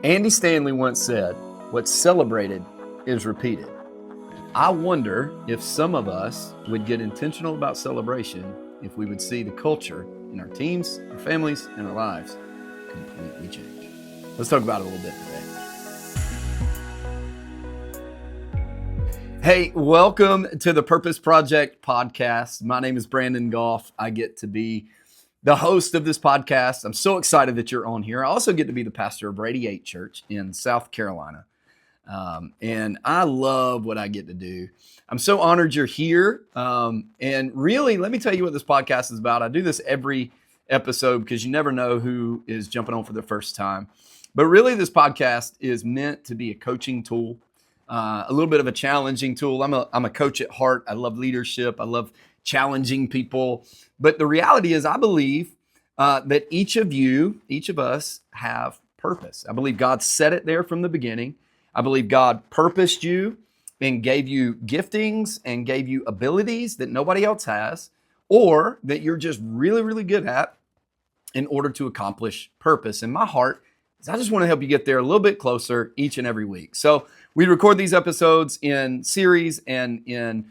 Andy Stanley once said, "What's celebrated is repeated." I wonder if some of us would get intentional about celebration if we would see the culture in our teams, our families, and our lives completely change. Let's talk about it a little bit today. Hey, welcome to the Purpose Project podcast. My name is Brandon Goff. I get to be the host of this podcast. I'm so excited that you're on here. I also get to be the pastor of Radiate Church in South Carolina. And I love what I get to do. I'm so honored you're here. And really, let me tell you what this podcast is about. I do this every episode because you never know who is jumping on for the first time. But really, this podcast is meant to be a coaching tool, a little bit of a challenging tool. I'm a coach at heart. I love leadership. I love challenging people. But the reality is, I believe that each of us have purpose. I believe God set it there from the beginning. I believe God purposed you and gave you giftings and gave you abilities that nobody else has, or that you're just really, really good at in order to accomplish purpose. And my heart is I just want to help you get there a little bit closer each and every week. So we record these episodes in series and in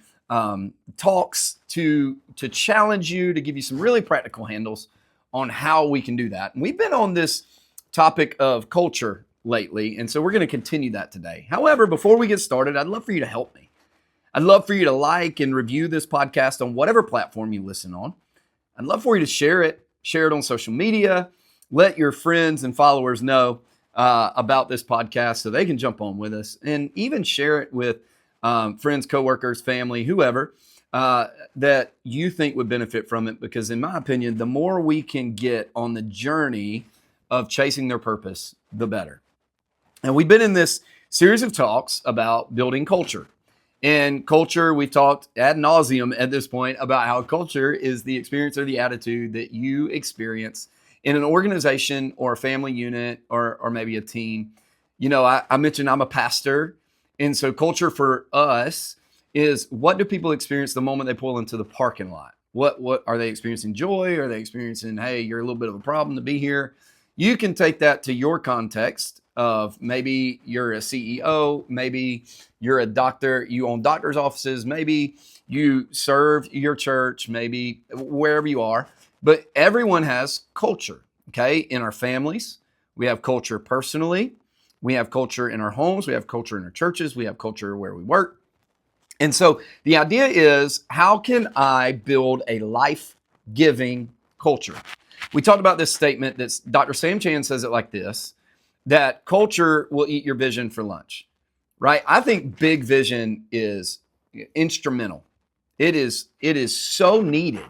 talks to challenge you, to give you some really practical handles on how we can do that. And we've been on this topic of culture lately, and so we're going to continue that today. However, before we get started, I'd love for you to help me. I'd love for you to like and review this podcast on whatever platform you listen on. I'd love for you to share it on social media. Let your friends and followers know about this podcast so they can jump on with us, and even share it with friends, coworkers, family, whoever that you think would benefit from it. Because in my opinion, the more we can get on the journey of chasing their purpose, the better. And we've been in this series of talks about building culture. And culture, we've talked ad nauseum at this point about how culture is the experience or the attitude that you experience in an organization or a family unit or maybe a team. You know, I mentioned I'm a pastor. And so culture for us is, what do people experience the moment they pull into the parking lot? What are they experiencing? Joy? Are they experiencing, hey, you're a little bit of a problem to be here? You can take that to your context of maybe you're a CEO, maybe you're a doctor, you own doctor's offices, maybe you serve your church, maybe wherever you are. But everyone has culture, okay? In our families, we have culture personally. We have culture in our homes. We have culture in our churches. We have culture where we work. And so the idea is, how can I build a life-giving culture? We talked about this statement that Dr. Sam Chand says it like this, that culture will eat your vision for lunch, right? I think big vision is instrumental. It is so needed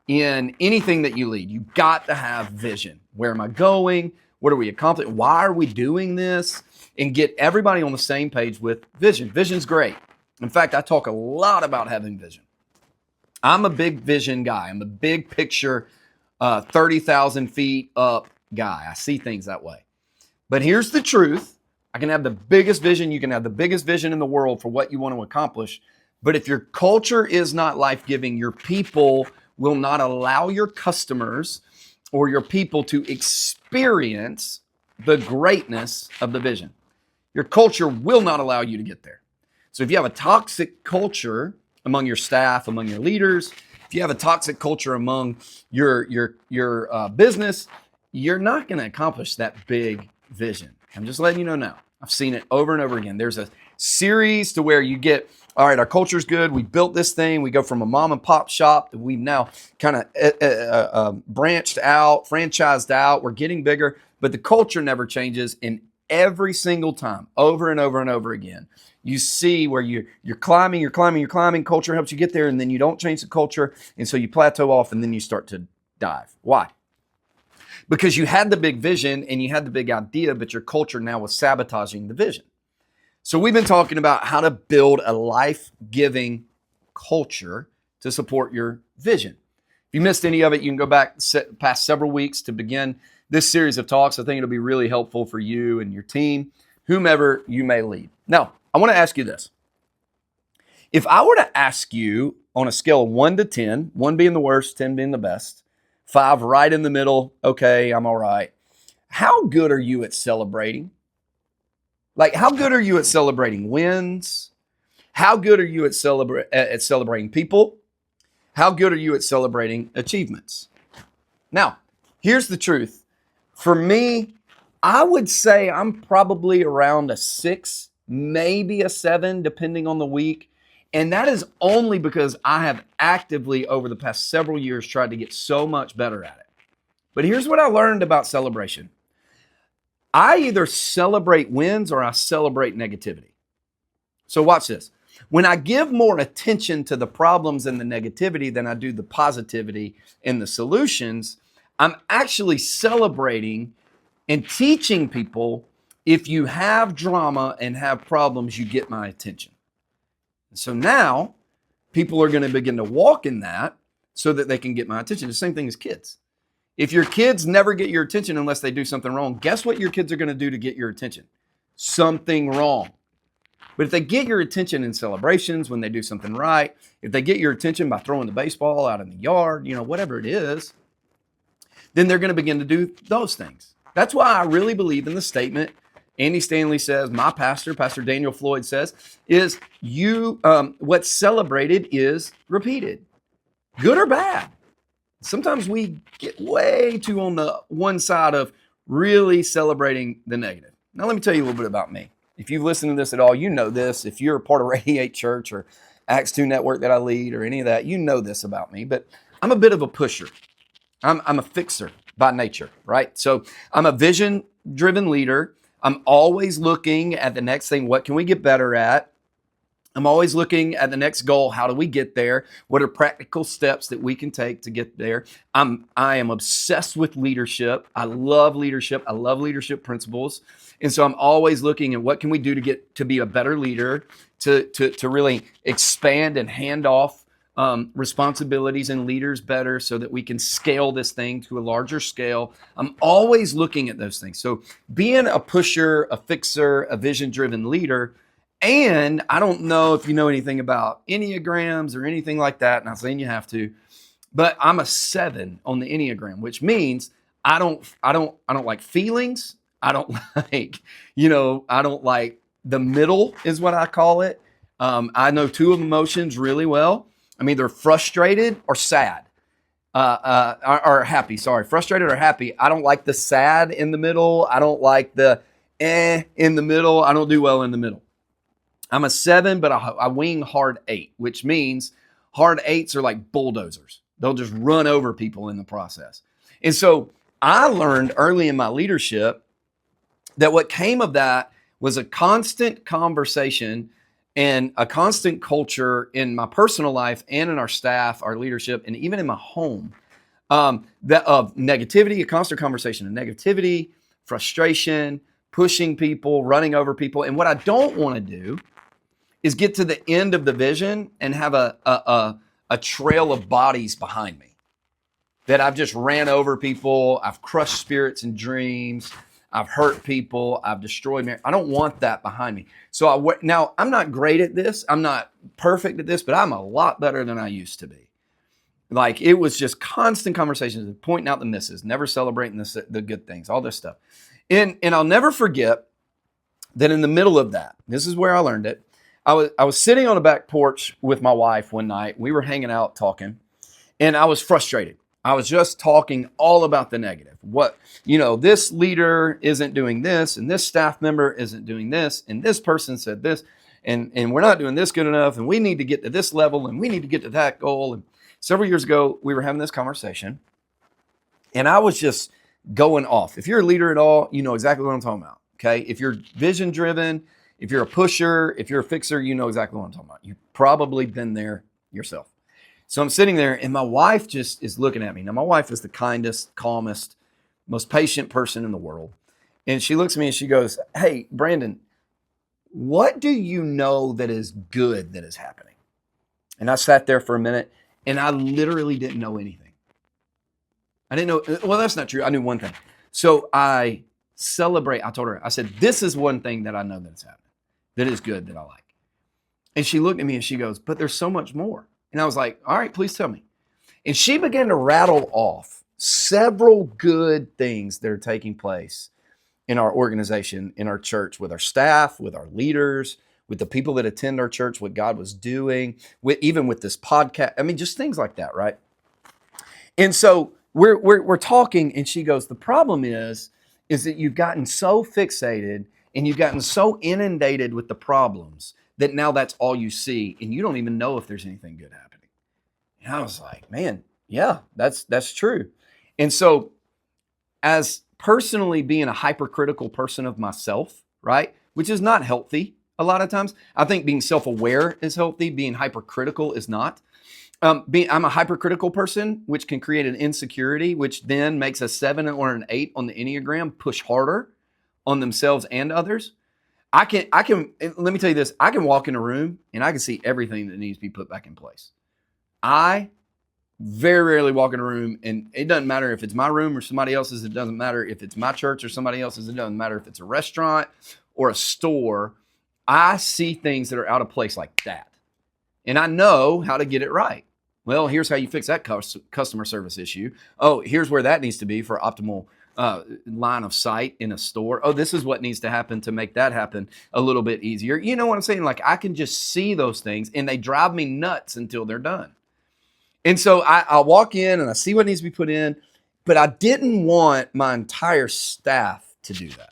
in anything that you lead. You've got to have vision. Where am I going? What are we accomplishing? Why are we doing this? And get everybody on the same page with vision. Vision's great. In fact, I talk a lot about having vision. I'm a big vision guy. I'm a big picture, 30,000 feet up guy. I see things that way. But here's the truth. I can have the biggest vision. You can have the biggest vision in the world for what you want to accomplish. But if your culture is not life-giving, your people will not allow your customers or your people to experience the greatness of the vision. Your culture will not allow you to get there. So if you have a toxic culture among your staff, among your leaders, if you have a toxic culture among your business, you're not going to accomplish that big vision. I'm just letting you know now. I've seen it over and over again. There's a series to where you get, all right, our culture's good. We built this thing. We go from a mom and pop shop that we've now kind of branched out, franchised out. We're getting bigger, but the culture never changes. And every single time, over and over and over again, you see where you're climbing. Culture helps you get there, and then you don't change the culture. And so you plateau off, and then you start to dive. Why? Because you had the big vision and you had the big idea, but your culture now was sabotaging the vision. So we've been talking about how to build a life-giving culture to support your vision. If you missed any of it, you can go back past several weeks to begin this series of talks. I think it'll be really helpful for you and your team, whomever you may lead. Now, I want to ask you this. If I were to ask you on a scale of 1 to 10, 1 being the worst, 10 being the best, 5 right in the middle, okay, I'm all right. How good are you at celebrating? Like, how good are you at celebrating wins? How good are you at celebrating people? How good are you at celebrating achievements? Now, here's the truth. For me, I would say I'm probably around a 6, maybe a 7, depending on the week. And that is only because I have actively, over the past several years, tried to get so much better at it. But here's what I learned about celebration. I either celebrate wins or I celebrate negativity. So watch this. When I give more attention to the problems and the negativity than I do the positivity and the solutions, I'm actually celebrating and teaching people, if you have drama and have problems, you get my attention. So now people are going to begin to walk in that so that they can get my attention. The same thing as kids. If your kids never get your attention unless they do something wrong, guess what your kids are going to do to get your attention? Something wrong. But if they get your attention in celebrations, when they do something right, if they get your attention by throwing the baseball out in the yard, whatever it is, then they're going to begin to do those things. That's why I really believe in the statement Andy Stanley says, my pastor, Pastor Daniel Floyd says, is what's celebrated is repeated, good or bad. Sometimes we get way too on the one side of really celebrating the negative. Now, let me tell you a little bit about me. If you've listened to this at all, you know this. If you're a part of Radiate Church or Acts 2 Network that I lead or any of that, you know this about me. But I'm a bit of a pusher. I'm a fixer by nature, right? So I'm a vision-driven leader. I'm always looking at the next thing. What can we get better at? I'm always looking at the next goal. How do we get there? What are practical steps that we can take to get there? I am obsessed with leadership. I love leadership. I love leadership principles. And so I'm always looking at what can we do to get to be a better leader, to really expand and hand off responsibilities and leaders better so that we can scale this thing to a larger scale. I'm always looking at those things. So being a pusher, a fixer, a vision-driven leader. And I don't know if you know anything about Enneagrams or anything like that. Not saying you have to, but I'm a 7 on the Enneagram, which means I don't like feelings. I don't like, I don't like the middle is what I call it. I know 2 emotions really well. I'm either frustrated or sad, or happy. Sorry, frustrated or happy. I don't like the sad in the middle. I don't like the in the middle. I don't do well in the middle. I'm a 7, but I wing hard 8, which means hard 8s are like bulldozers. They'll just run over people in the process. And so I learned early in my leadership that what came of that was a constant conversation and a constant culture in my personal life and in our staff, our leadership, and even in my home, that of negativity, a constant conversation of negativity, frustration, pushing people, running over people. And what I don't want to do is get to the end of the vision and have a trail of bodies behind me that I've just ran over people. I've crushed spirits and dreams. I've hurt people. I've destroyed marriage. I don't want that behind me. So now I'm not great at this. I'm not perfect at this, but I'm a lot better than I used to be. Like, it was just constant conversations, pointing out the misses, never celebrating the good things, all this stuff. And I'll never forget that in the middle of that, this is where I learned it. I was sitting on a back porch with my wife one night. We were hanging out talking, and I was frustrated. I was just talking all about the negative. This leader isn't doing this, and this staff member isn't doing this, and this person said this, and we're not doing this good enough, and we need to get to this level, and we need to get to that goal. And several years ago, we were having this conversation, and I was just going off. If you're a leader at all, you know exactly what I'm talking about, okay? If you're vision-driven, if you're a pusher, if you're a fixer, you know exactly what I'm talking about. You've probably been there yourself. So I'm sitting there, and my wife just is looking at me. Now, my wife is the kindest, calmest, most patient person in the world. And she looks at me and she goes, "Hey, Brandon, what do you know that is good that is happening?" And I sat there for a minute, and I literally didn't know anything. I didn't know. Well, that's not true. I knew one thing. So I told her, I said, "This is one thing that I know that is happening, that is good, that I like." And she looked at me and she goes, "But there's so much more." And I was like, "All right, please tell me." And she began to rattle off several good things that are taking place in our organization, in our church, with our staff, with our leaders, with the people that attend our church, what God was doing, even with this podcast. I mean, just things like that, right? And so we're talking, and she goes, the problem is that you've gotten so fixated and you've gotten so inundated with the problems that now that's all you see, and you don't even know if there's anything good happening. And I was like, man, yeah, that's true. And so, as personally being a hypercritical person of myself, right, which is not healthy a lot of times. I think being self-aware is healthy. Being hypercritical is not. I'm a hypercritical person, which can create an insecurity, which then makes a 7 or an 8 on the Enneagram push harder on themselves and others. I can, let me tell you this, I can walk in a room and I can see everything that needs to be put back in place. I very rarely walk in a room, and it doesn't matter if it's my room or somebody else's. It doesn't matter if it's my church or somebody else's. It doesn't matter if it's a restaurant or a store. I see things that are out of place like that. And I know how to get it right. Well, here's how you fix that customer service issue. Oh, here's where that needs to be for optimal line of sight in a store. Oh, this is what needs to happen to make that happen a little bit easier. You know what I'm saying? Like, I can just see those things, and they drive me nuts until they're done. And so I walk in and I see what needs to be put in, but I didn't want my entire staff to do that.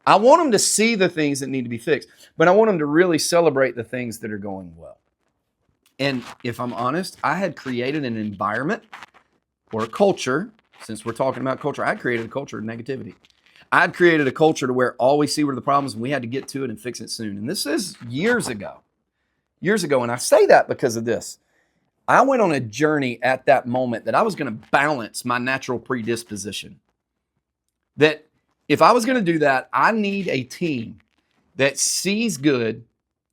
I want them to see the things that need to be fixed, but I want them to really celebrate the things that are going well. And if I'm honest, I had created an environment or a culture, since we're talking about culture, I created a culture of negativity. I'd created a culture to where all we see were the problems and we had to get to it and fix it soon. And this is years ago. And I say that because of this. I went on a journey at that moment that I was going to balance my natural predisposition. That if I was going to do that, I need a team that sees good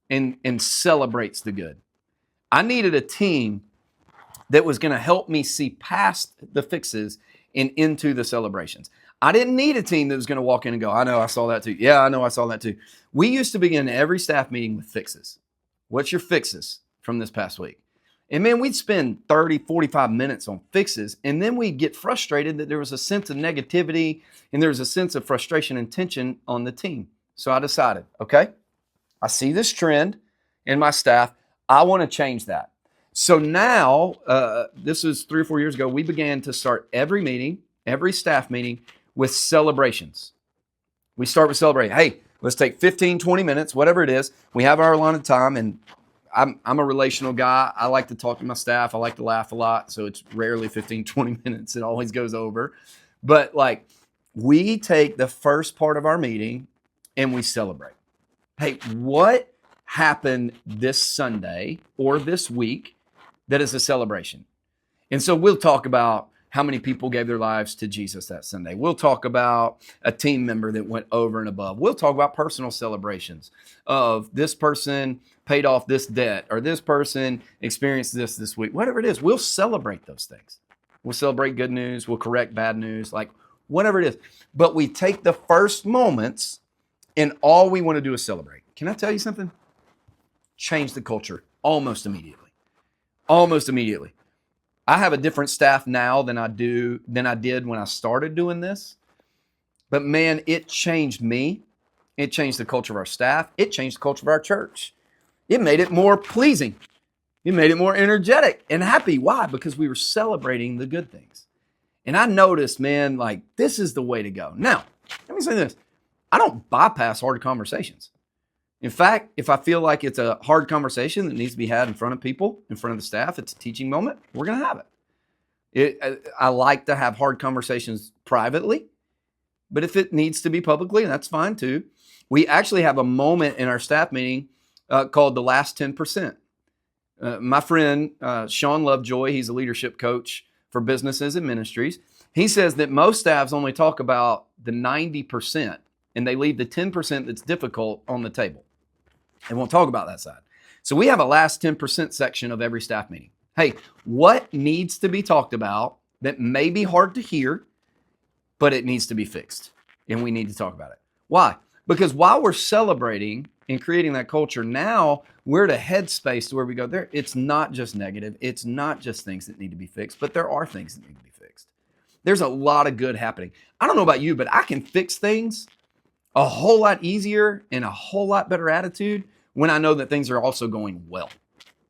and celebrates the good. I needed a team that was going to help me see past the fixes and into the celebrations. I didn't need a team that was going to walk in and go, I know, I saw that too. Yeah, I know, I saw that too. We used to begin every staff meeting with fixes. What's your fixes from this past week? And man, we'd spend 30, 45 minutes on fixes, and then we'd get frustrated that there was a sense of negativity and there was a sense of frustration and tension on the team. So I decided, okay, I see this trend in my staff. I want to change that. So now, this was 3 or 4 years ago, we began to start every meeting, every staff meeting with celebrations. We start with celebrating. Hey, let's take 15, 20 minutes, whatever it is. We have our allotted time, and I'm a relational guy. I like to talk to my staff. I like to laugh a lot. So it's rarely 15, 20 minutes. It always goes over. But like, we take the first part of our meeting and we celebrate. Hey, what happened this Sunday or this week that is a celebration? And so we'll talk about how many people gave their lives to Jesus that Sunday. We'll talk about a team member that went over and above. We'll talk about personal celebrations of this person paid off this debt or this person experienced this week. Whatever it is, we'll celebrate those things. We'll celebrate good news. We'll correct bad news, like whatever it is. But we take the first moments and all we want to do is celebrate. Can I tell you something? Change the culture almost immediately. Almost immediately. I have a different staff now than I did when I started doing this. But man, it changed me. It changed the culture of our staff. It changed the culture of our church. It made it more pleasing. It made it more energetic and happy. Why? Because we were celebrating the good things. And I noticed, man, like this is the way to go. Now, let me say this. I don't bypass hard conversations. In fact, if I feel like it's a hard conversation that needs to be had in front of people, in front of the staff, it's a teaching moment, we're going to have it. I like to have hard conversations privately, but if it needs to be publicly, that's fine too. We actually have a moment in our staff meeting called the last 10%. My friend, Sean Lovejoy, he's a leadership coach for businesses and ministries. He says that most staffs only talk about the 90% and they leave the 10% that's difficult on the table. They won't talk about that side. So we have a last 10% section of every staff meeting. Hey, what needs to be talked about that may be hard to hear, but it needs to be fixed? And we need to talk about it. Why? Because while we're celebrating and creating that culture, now we're at a headspace to where we go there. It's not just negative. It's not just things that need to be fixed, but there are things that need to be fixed. there's a lot of good happening. I don't know about you, but I can fix things a whole lot easier and a whole lot better attitude when I know that things are also going well,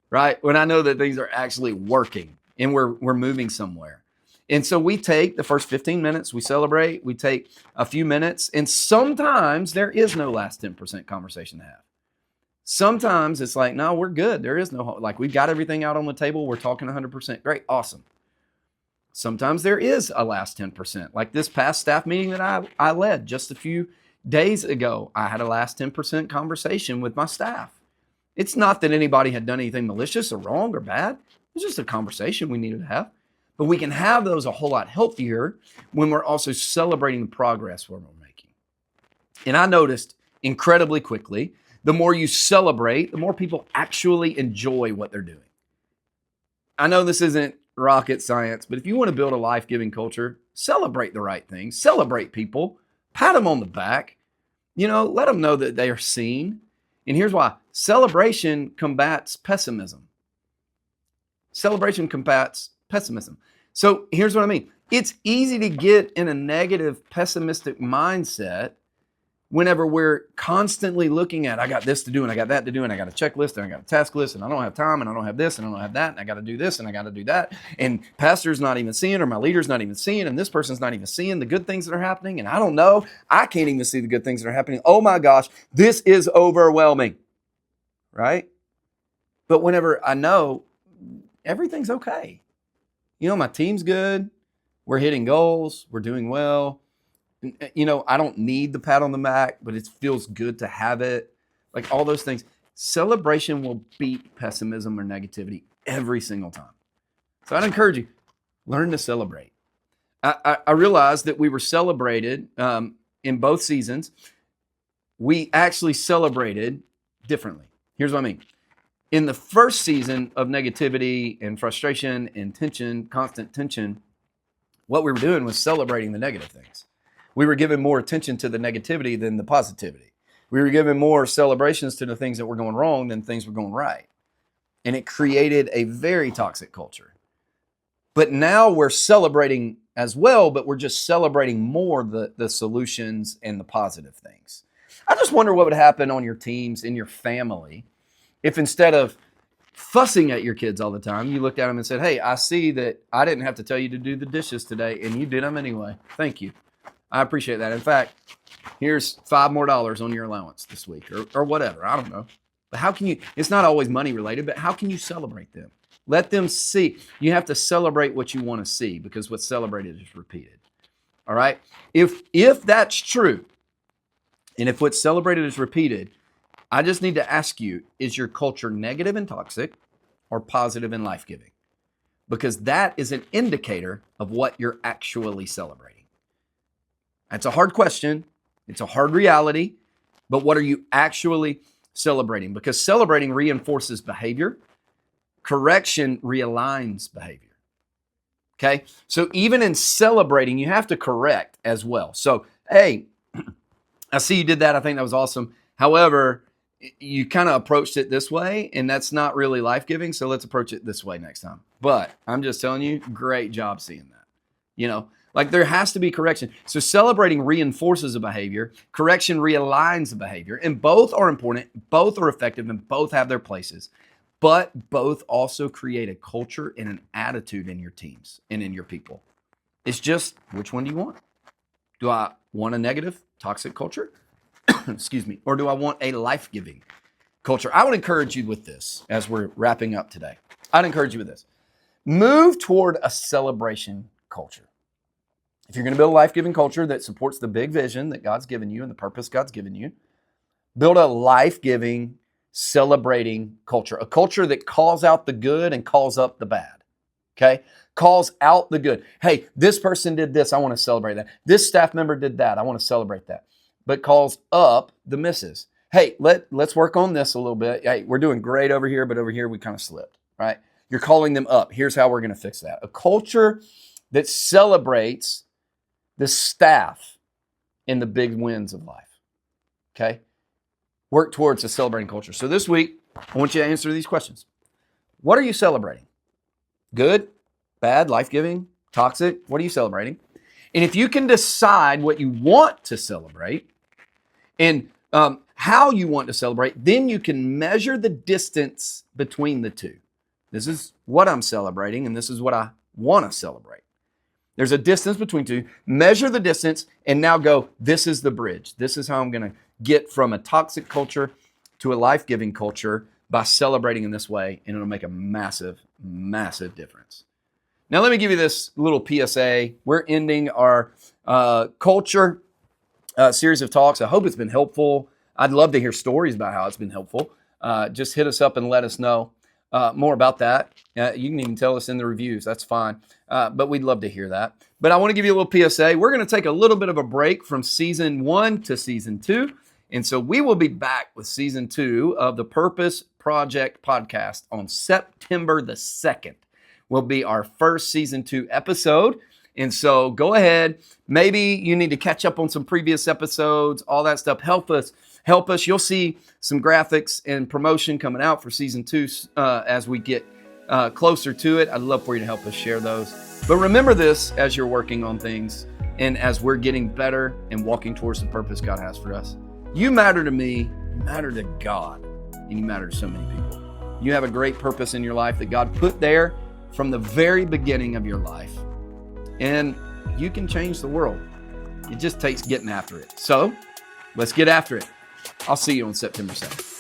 right? When I know that things are actually working and we're moving somewhere. And so we take the first 15 minutes, we celebrate, we take a few minutes, and sometimes there is no last 10% conversation to have. Sometimes it's like, no, we're good. There is no, like, we've got everything out on the table. We're talking 100%. Great, awesome. Sometimes there is a last 10%. Like this past staff meeting that I led just a few days ago, I had a last 10% conversation with my staff. It's not that anybody had done anything malicious or wrong or bad. It's just a conversation we needed to have. But we can have those a whole lot healthier when we're also celebrating the progress we're making. And I noticed incredibly quickly, the more you celebrate, the more people actually enjoy what they're doing. I know this isn't rocket science, but if you want to build a life-giving culture, celebrate the right things, celebrate people, pat them on the back, let them know that they are seen. And here's why. Celebration combats pessimism. Celebration combats pessimism. So here's what I mean. It's easy to get in a negative, pessimistic mindset whenever we're constantly looking at, I got this to do, and I got that to do, and I got a checklist, and I got a task list, and I don't have time, and I don't have this, and I don't have that, and I got to do this, and I got to do that. And pastor's not even seeing, or my leader's not even seeing, and this person's not even seeing the good things that are happening. And I don't know. I can't even see the good things that are happening. Oh my gosh, this is overwhelming, right? But whenever I know everything's okay, my team's good, we're hitting goals, we're doing well. I don't need the pat on the back, but it feels good to have it. Like all those things. Celebration will beat pessimism or negativity every single time. So I'd encourage you, learn to celebrate. I realized that we were celebrated in both seasons. We actually celebrated differently. Here's what I mean. In the first season of negativity and frustration and tension, constant tension, what we were doing was celebrating the negative things. We were giving more attention to the negativity than the positivity. We were giving more celebrations to the things that were going wrong than things were going right. And it created a very toxic culture. But now we're celebrating as well, but we're just celebrating more the solutions and the positive things. I just wonder what would happen on your teams, in your family, if instead of fussing at your kids all the time, you looked at them and said, hey, I see that I didn't have to tell you to do the dishes today, and you did them anyway. Thank you. I appreciate that. In fact, here's $5 more on your allowance this week or whatever. I don't know. But how can you, it's not always money related, but how can you celebrate them? Let them see. You have to celebrate what you want to see because what's celebrated is repeated. All right. If that's true, and if what's celebrated is repeated, I just need to ask you, is your culture negative and toxic or positive and life-giving? Because that is an indicator of what you're actually celebrating. That's a hard question. It's a hard reality. But what are you actually celebrating? Because celebrating reinforces behavior. Correction realigns behavior. Okay? So even in celebrating, you have to correct as well. So, hey, I see you did that. I think that was awesome. However, you kind of approached it this way, and that's not really life-giving. So let's approach it this way next time. But I'm just telling you, great job seeing that. Like there has to be correction. So celebrating reinforces a behavior. Correction realigns a behavior. And both are important. Both are effective and both have their places. But both also create a culture and an attitude in your teams and in your people. It's just, which one do you want? Do I want a negative, toxic culture? Excuse me. Or do I want a life-giving culture? I would encourage you with this as we're wrapping up today. I'd encourage you with this. Move toward a celebration culture. If you're going to build a life-giving culture that supports the big vision that God's given you and the purpose God's given you, build a life-giving, celebrating culture, a culture that calls out the good and calls up the bad, okay? Calls out the good. Hey, this person did this. I want to celebrate that. This staff member did that. I want to celebrate that. But calls up the misses. Hey, let's work on this a little bit. Hey, we're doing great over here, but over here we kind of slipped, right? You're calling them up. Here's how we're going to fix that. A culture that celebrates the staff in the big wins of life, okay? Work towards a celebrating culture. So this week, I want you to answer these questions. What are you celebrating? Good, bad, life-giving, Toxic, what are you celebrating? And if you can decide what you want to celebrate and how you want to celebrate, then you can measure the distance between the two. This is what I'm celebrating, and this is what I want to celebrate. There's a distance between two. Measure the distance and now go, this is the bridge. This is how I'm going to get from a toxic culture to a life-giving culture by celebrating in this way, and it'll make a massive, massive difference. Now, let me give you this little PSA. We're ending our culture series of talks. I hope it's been helpful. I'd love to hear stories about how it's been helpful. Just hit us up and let us know more about that. You can even tell us in the reviews. That's fine. But we'd love to hear that. But I want to give you a little PSA. We're going to take a little bit of a break from season 1 to season 2. And so we will be back with season 2 of the Purpose Project podcast on September the 2nd. Will be our first season 2 episode. And so go ahead. Maybe you need to catch up on some previous episodes, all that stuff. Help us. You'll see some graphics and promotion coming out for season 2 as we get closer to it. I'd love for you to help us share those. But remember this as you're working on things and as we're getting better and walking towards the purpose God has for us. You matter to me, you matter to God, and you matter to so many people. You have a great purpose in your life that God put there from the very beginning of your life. And you can change the world. It just takes getting after it. So let's get after it. I'll see you on September 2nd.